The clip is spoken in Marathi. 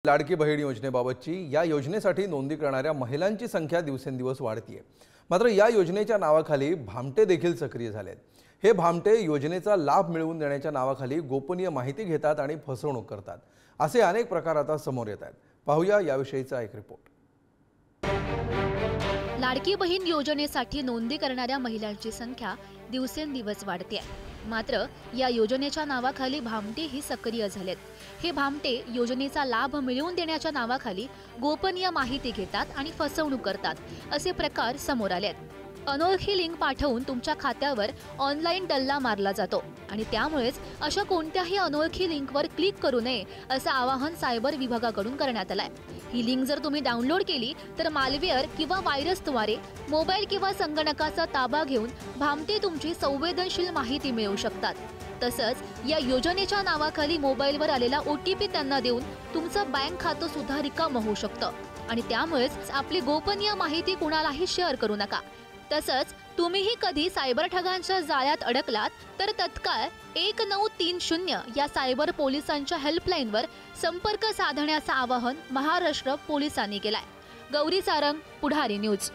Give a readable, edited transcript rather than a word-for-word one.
लाडकी बहीण योजनेबाबतची या योजनेसाठी नोंदणी करणाऱ्या महिलांची संख्या दिवसेंदिवस वाढतीये। मात्र या योजनेच्या नावाखाली भामटे देखील सक्रिय झालेत। हे भामटे योजनेचा लाभ मिळवून देण्याच्या नावाखाली गोपनीय माहिती घेतात आणि फसवणूक करतात। असे अनेक प्रकार आता समोर येत आहेत। पाहूया याविषयीचा एक रिपोर्ट। लाडकी बहीण योजनेसाठी नोंदणी करणाऱ्या महिलांची संख्या दिवसेंदिवस वाढते आहे। मात्र या योजनेच्या नावाखाली भामटे ही सक्रिय झालेत। हे भामटे योजनेचा लाभ मिळवून देण्याच्या नावाखाली गोपनीय माहिती घेतात आणि फसवणूक करतात। असे प्रकार समोर आलेत। अनोळखी लिंक पाठवून तुमच्या खात्यावर ऑनलाईन डल्ला मारला जातो आणि त्यामुळेच अशा कोणत्याही अनोळखी लिंकवर क्लिक करू नये असं आवाहन सायबर विभागाकडून करण्यात आलंय। ही लिंक जर तुम्ही डाउनलोड केली तर मालवेअर किंवा व्हायरसद्वारे मोबाईल किंवा संगणकाचा ताबा घेऊन भामटे तुमची संवेदनशील माहिती मिळवू शकतात। तसंच या योजनेच्या नावाखाली मोबाईलवर आलेला OTP त्यांना देऊन तुमचं बँक खातं सुद्धा रिकामं होऊ शकतं आणि त्यामुळेच आपली गोपनीय माहिती कुणालाही शेअर करू नका। तसंच तुम्हीही कधी सायबर ठगांच्या जाळ्यात अडकलात तर तत्काळ 1930 या सायबर पोलिसांच्या हेल्पलाईनवर संपर्क साधण्याचं आवाहन महाराष्ट्र पोलिसांनी केलंय। गौरी सारंग, पुढारी न्यूज।